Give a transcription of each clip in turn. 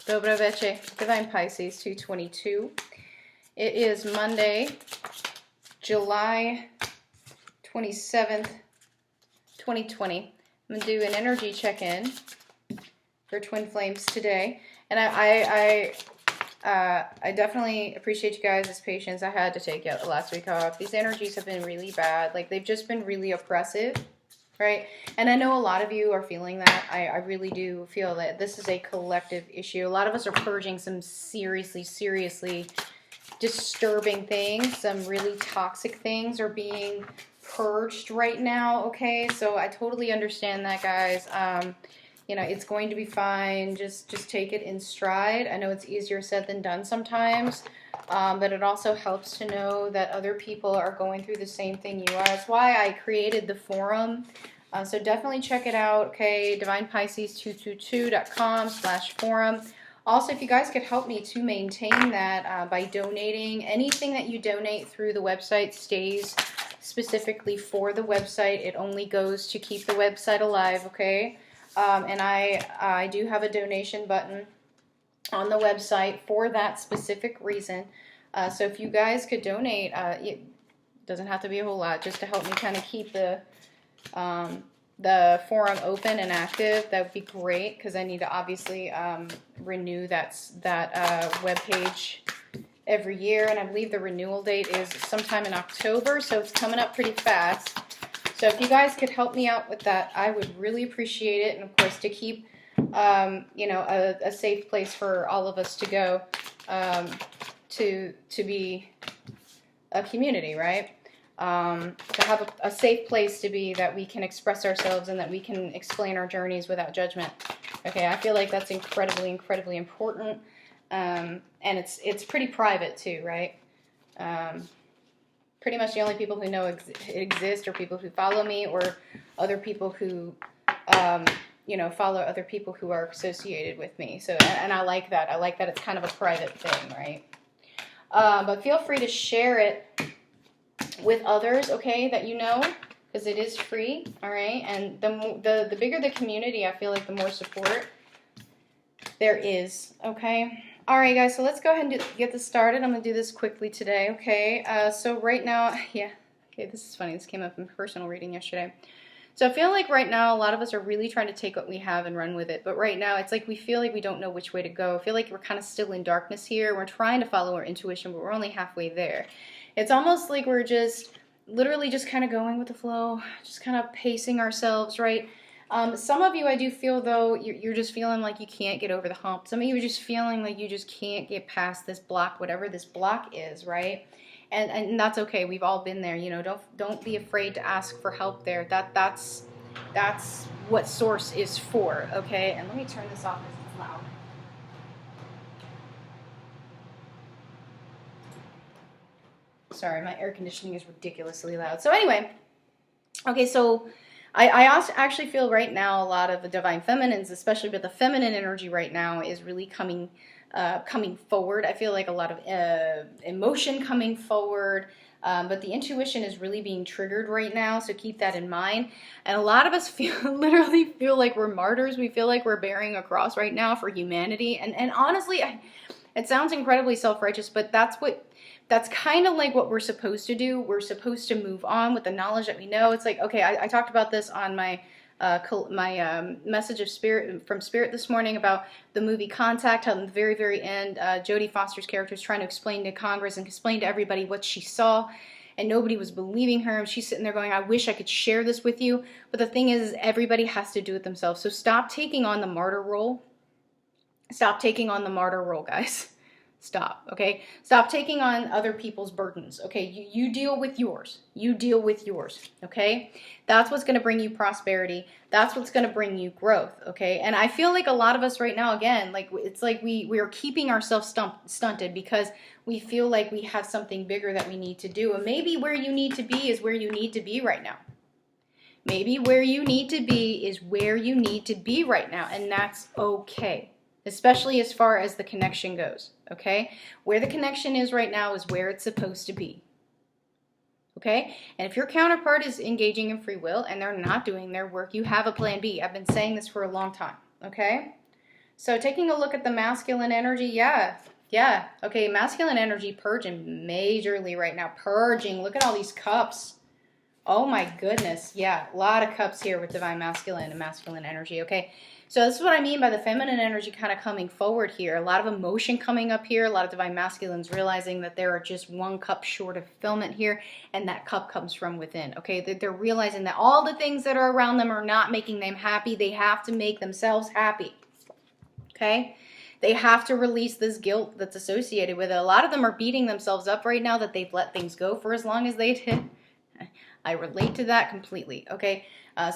Dobroveche, Divine Pisces 222. It is Monday, July 27th, 2020. I'm going to do an energy check-in for Twin Flames today. And I definitely appreciate you guys' patience. I had to take it last week off. These energies have been really bad. Like, they've just been really oppressive, right? And I know a lot of you are feeling that. I really do feel that this is a collective issue. A lot of us are purging some seriously disturbing things. Some really toxic things are being purged right now, okay? So I totally understand that, guys. You know, it's going to be fine. Just take it in stride. I know it's easier said than done sometimes, but it also helps to know that other people are going through the same thing you are. That's why I created the forum. So definitely check it out, okay? DivinePisces222.com/forum. Also, if you guys could help me to maintain that by donating, anything that you donate through the website stays specifically for the website. It only goes to keep the website alive, okay? And I do have a donation button on the website for that specific reason. So if you guys could donate, it doesn't have to be a whole lot, just to help me kind of keep the forum open and active, that would be great, because I need to obviously renew that web page every year, and I believe the renewal date is sometime in October, so it's coming up pretty fast. So if you guys could help me out with that, I would really appreciate it, and of course to keep you know, a safe place for all of us to go to be a community, right? To have a safe place to be, that we can express ourselves and that we can explain our journeys without judgment. Okay, I feel like that's incredibly important, and it's pretty private too, right? Pretty much the only people who know it exist are people who follow me, or other people who you know, follow other people who are associated with me. So, and I like that. I like that it's kind of a private thing, right? But feel free to share it with others, okay, that you know, because it is free, all right? And the bigger the community, I feel like the more support there is, okay? All right, guys, so let's go ahead and get this started. I'm going to do this quickly today, okay? So right now, yeah, okay, this is funny. This came up in personal reading yesterday. So I feel like right now a lot of us are really trying to take what we have and run with it. But right now it's like we feel like we don't know which way to go. I feel like we're kind of still in darkness here. We're trying to follow our intuition, but we're only halfway there. It's almost like we're just literally just kind of going with the flow, just kind of pacing ourselves, right? Some of you, I do feel, though, you're just feeling like you can't get over the hump. Some of you are just feeling like you just can't get past this block, whatever this block is, right? And that's okay. We've all been there. You know, don't be afraid to ask for help there. That's what Source is for, okay? And let me turn this off because it's loud. Sorry, my air conditioning is ridiculously loud. So anyway, okay, so I also actually feel right now a lot of the divine feminines, especially with the feminine energy right now, is really coming forward. I feel like a lot of emotion coming forward, but the intuition is really being triggered right now, so keep that in mind. And a lot of us literally feel like we're martyrs. We feel like we're bearing a cross right now for humanity. And honestly, it sounds incredibly self-righteous, but that's kind of like what we're supposed to do. We're supposed to move on with the knowledge that we know. It's like, okay, I talked about this on my message of spirit from Spirit this morning about the movie Contact, how in the very end, Jodie Foster's character is trying to explain to Congress and explain to everybody what she saw, and nobody was believing her, and she's sitting there going, I wish I could share this with you, but the thing is everybody has to do it themselves. So stop taking on the martyr role. Stop taking on the martyr role, guys. Stop, okay? Stop taking on other people's burdens, okay? You deal with yours. You deal with yours, okay? That's what's going to bring you prosperity. That's what's going to bring you growth, okay? And I feel like a lot of us right now, again, like it's like we are keeping ourselves stunted because we feel like we have something bigger that we need to do. And maybe where you need to be is where you need to be right now. Maybe where you need to be is where you need to be right now, and that's okay. Especially as far as the connection goes, okay? Where the connection is right now is where it's supposed to be, okay? And if your counterpart is engaging in free will and they're not doing their work, you have a plan B. I've been saying this for a long time, okay? So taking a look at the masculine energy, yeah. Okay, masculine energy purging majorly right now. Purging. Look at all these cups. Oh my goodness. Yeah, a lot of cups here with divine masculine and masculine energy, okay? So this is what I mean by the feminine energy kind of coming forward here. A lot of emotion coming up here. A lot of divine masculines realizing that there are just one cup short of fulfillment here, and that cup comes from within, okay? They're realizing that all the things that are around them are not making them happy. They have to make themselves happy, okay? They have to release this guilt that's associated with it. A lot of them are beating themselves up right now that they've let things go for as long as they did. I relate to that completely, okay?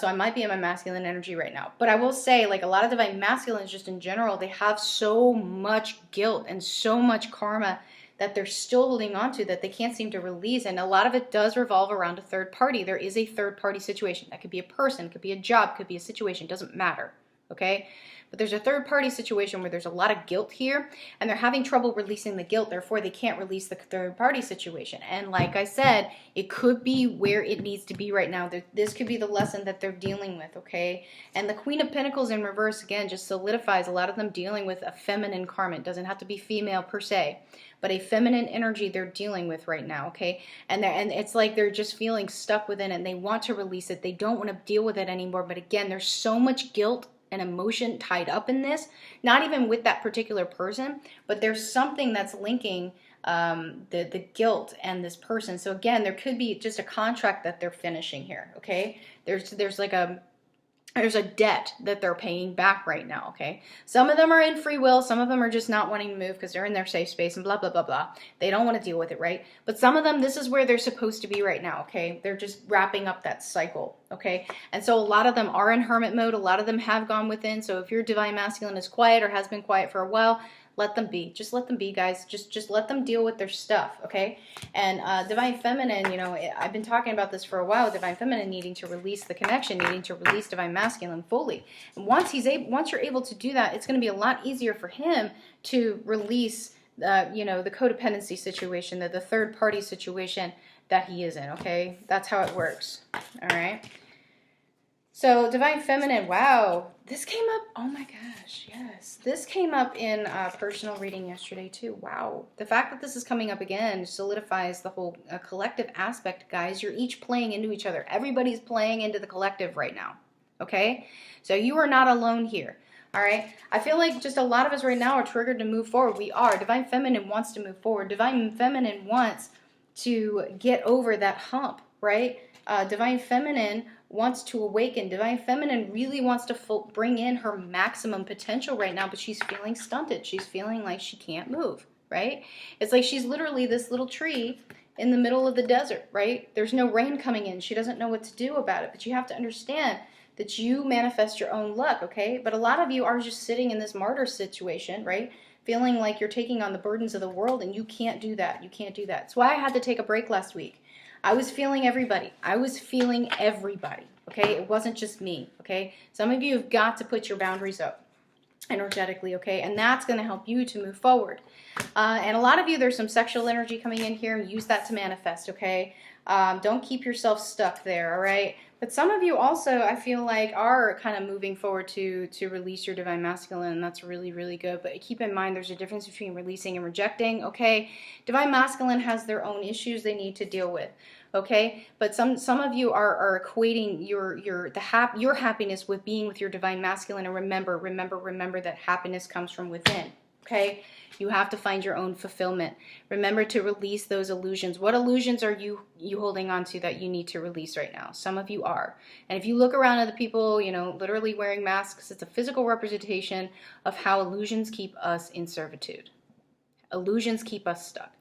So I might be in my masculine energy right now. But I will say, like, a lot of divine masculines just in general, they have so much guilt and so much karma that they're still holding on to that they can't seem to release. And a lot of it does revolve around a third party. There is a third party situation. That could be a person, could be a job, could be a situation. Doesn't matter, okay? But there's a third party situation where there's a lot of guilt here and they're having trouble releasing the guilt. Therefore, they can't release the third party situation. And like I said, it could be where it needs to be right now. This could be the lesson that they're dealing with, okay? And the Queen of Pentacles in reverse, again, just solidifies a lot of them dealing with a feminine karma. It doesn't have to be female per se, but a feminine energy they're dealing with right now, okay? And it's like they're just feeling stuck within it and they want to release it. They don't want to deal with it anymore. But again, there's so much guilt and emotion tied up in this, not even with that particular person, but there's something that's linking the guilt and this person. So again, there could be just a contract that they're finishing here, okay? There's like there's a debt that they're paying back right now, okay? Some of them are in free will. Some of them are just not wanting to move because they're in their safe space and blah, blah, blah, blah. They don't want to deal with it, right? But some of them, this is where they're supposed to be right now, okay? They're just wrapping up that cycle, okay? And so a lot of them are in hermit mode. A lot of them have gone within. So if your divine masculine is quiet or has been quiet for a while, let them be. Just let them be, guys. Just let them deal with their stuff, okay? And divine feminine, you know, I've been talking about this for a while. Divine feminine needing to release the connection, needing to release divine masculine fully. And once you're able to do that, it's going to be a lot easier for him to release, you know, the codependency situation, the third party situation that he is in. Okay, that's how it works. All right. So divine feminine, wow, this came up, oh my gosh, yes. This came up in personal reading yesterday too, wow. The fact that this is coming up again solidifies the whole collective aspect, guys. You're each playing into each other. Everybody's playing into the collective right now, okay? So you are not alone here, all right? I feel like just a lot of us right now are triggered to move forward. We are. Divine feminine wants to move forward. Divine feminine wants to get over that hump, right? Divine feminine wants to awaken. Divine feminine really wants to bring in her maximum potential right now, but she's feeling stunted. She's feeling like she can't move, right? It's like she's literally this little tree in the middle of the desert, right? There's no rain coming in. She doesn't know what to do about it, but you have to understand that you manifest your own luck, okay? But a lot of you are just sitting in this martyr situation, right? Feeling like you're taking on the burdens of the world, and you can't do that. You can't do that. That's why I had to take a break last week. I was feeling everybody. I was feeling everybody, okay? It wasn't just me, okay? Some of you have got to put your boundaries up energetically, okay? And that's going to help you to move forward. And a lot of you, there's some sexual energy coming in here, and use that to manifest, okay? Don't keep yourself stuck there, all right? But some of you also, I feel like, are kind of moving forward to release your divine masculine, and that's really, really good. But keep in mind, there's a difference between releasing and rejecting, okay? Divine masculine has their own issues they need to deal with, okay? But some of you are equating your happiness with being with your divine masculine, and remember that happiness comes from within, okay? You have to find your own fulfillment. Remember to release those illusions. What illusions are you holding on to that you need to release right now? Some of you are. And if you look around at the people, you know, literally wearing masks, it's a physical representation of how illusions keep us in servitude. Illusions keep us stuck.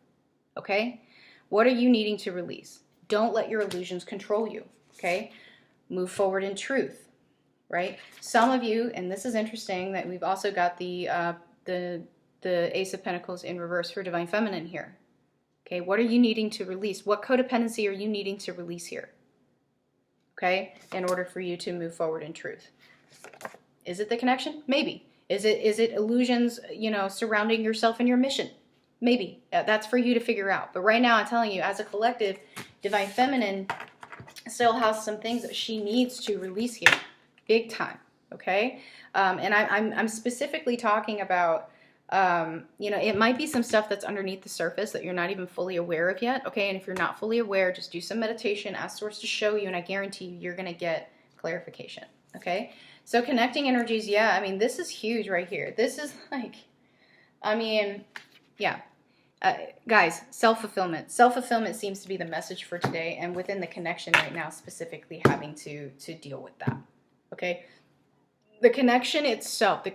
Okay? What are you needing to release? Don't let your illusions control you. Okay? Move forward in truth. Right? Some of you, and this is interesting, that we've also got the Ace of Pentacles in reverse for divine feminine here. Okay, what are you needing to release? What codependency are you needing to release here? Okay, in order for you to move forward in truth. Is it the connection? Maybe. Is it illusions, you know, surrounding yourself and your mission? Maybe. That's for you to figure out. But right now, I'm telling you, as a collective, divine feminine still has some things that she needs to release here. Big time. okay? And I'm specifically talking about, you know, it might be some stuff that's underneath the surface that you're not even fully aware of yet, okay? And if you're not fully aware, just do some meditation, ask Source to show you, and I guarantee you're going to get clarification, okay? So connecting energies, yeah, I mean, this is huge right here. This is like, I mean, yeah. Guys, self-fulfillment. Self-fulfillment seems to be the message for today, and within the connection right now, specifically having to deal with that, okay? The connection itself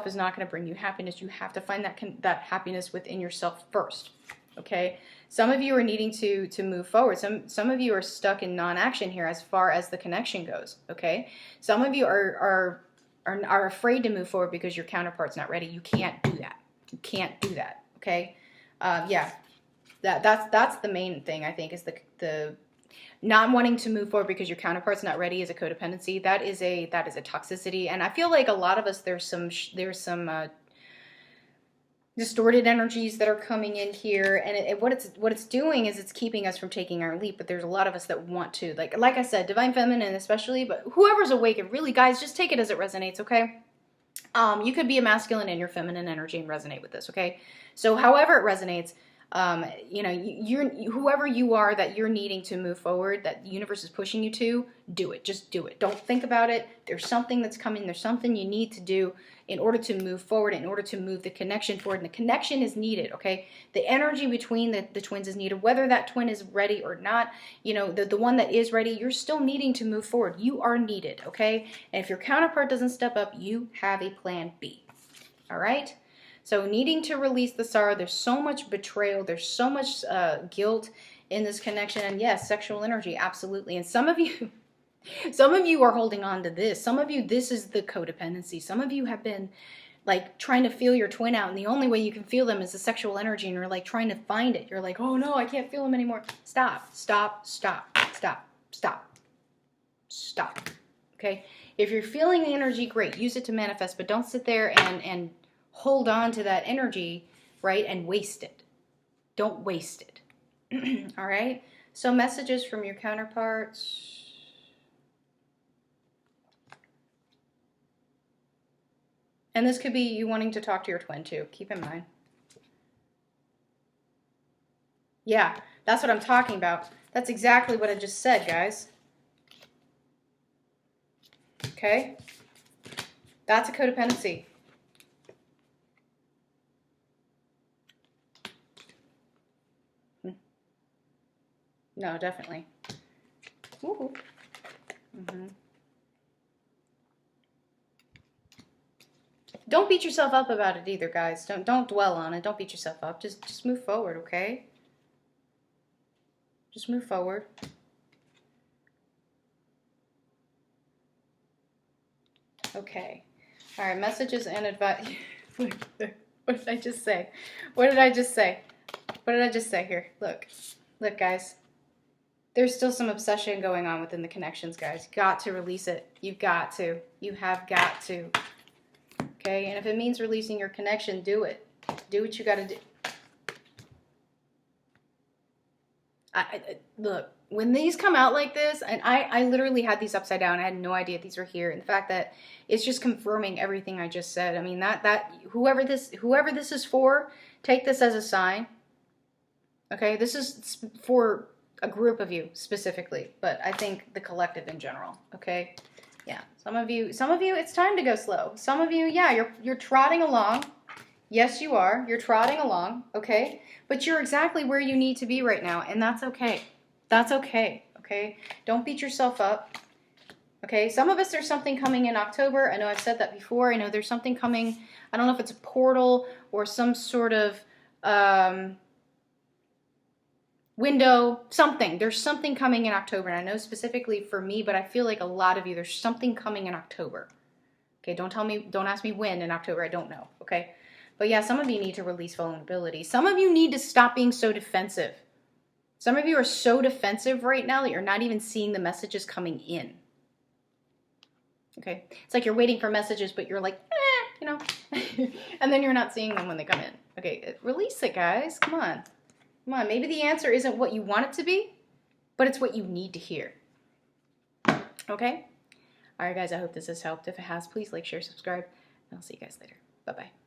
is not going to bring you happiness. You have to find that happiness within yourself first, okay? Some of you are needing to move forward. Some of you are stuck in non-action here as far as the connection goes, okay? Some of you are afraid to move forward because your counterpart's not ready. You can't do that. You can't do that, okay? Yeah, that's the main thing, I think, is the not wanting to move forward because your counterpart's not ready is a codependency. That is a toxicity, and I feel like a lot of us, there's some distorted energies that are coming in here, and what it's doing is it's keeping us from taking our leap. But there's a lot of us that want to, like I said, divine feminine especially, but whoever's awake, and really, guys, just take it as it resonates, okay? You could be a masculine in your feminine energy and resonate with this, okay? So however it resonates, you know, you're whoever you are that you're needing to move forward, that the universe is pushing you to, do it. Just do it. Don't think about it. There's something that's coming. There's something you need to do in order to move forward, in order to move the connection forward. And the connection is needed, okay? The energy between the twins is needed. Whether that twin is ready or not, you know, the one that is ready, you're still needing to move forward. You are needed, okay? And if your counterpart doesn't step up, you have a plan B, all right? So needing to release the sorrow, there's so much betrayal, there's so much guilt in this connection, and yes, sexual energy, absolutely. And some of you are holding on to this. Some of you, this is the codependency. Some of you have been like trying to feel your twin out, and the only way you can feel them is the sexual energy, and you're like trying to find it. You're like, oh no, I can't feel them anymore. Stop, stop, stop, stop, stop, stop, okay? If you're feeling the energy, great, use it to manifest, but don't sit there and hold on to that energy, right, and waste it. Don't waste it. All right? So messages from your counterparts. And this could be you wanting to talk to your twin too. Keep in mind. Yeah, that's what I'm talking about. That's exactly what I just said, guys. Okay? That's a codependency. No, definitely. Woohoo. Mm-hmm. Don't beat yourself up about it either, guys. Don't dwell on it. Don't beat yourself up. Just move forward, okay? Just move forward. Okay. All right, messages and advice. What did I just say? What did I just say? What did I just say here? Look, guys. There's still some obsession going on within the connections, guys. You got to release it. You've got to. You have got to. Okay? And if it means releasing your connection, do it. Do what you got to do. Look, when these come out like this, and I literally had these upside down. I had no idea these were here. And the fact that it's just confirming everything I just said. I mean, that whoever this is for, take this as a sign. Okay? This is for a group of you specifically, but I think the collective in general, okay? Yeah, some of you, it's time to go slow. Some of you, yeah, you're trotting along. Yes, you are. You're trotting along, okay? But you're exactly where you need to be right now, and that's okay. That's okay, okay? Don't beat yourself up, okay? Some of us, there's something coming in October. I know I've said that before. I know there's something coming. I don't know if it's a portal or some sort of window, something. There's something coming in October, and I know specifically for me, but I feel like a lot of you, there's something coming in October. Okay, don't ask me when in October, I don't know, okay? But yeah, some of you need to release vulnerability. Some of you need to stop being so defensive. Some of you are so defensive right now that you're not even seeing the messages coming in. Okay, it's like you're waiting for messages, but you're like, you know, and then you're not seeing them when they come in. Okay, release it, guys, come on. Come on, maybe the answer isn't what you want it to be, but it's what you need to hear. Okay? All right, guys, I hope this has helped. If it has, please like, share, subscribe, and I'll see you guys later. Bye-bye.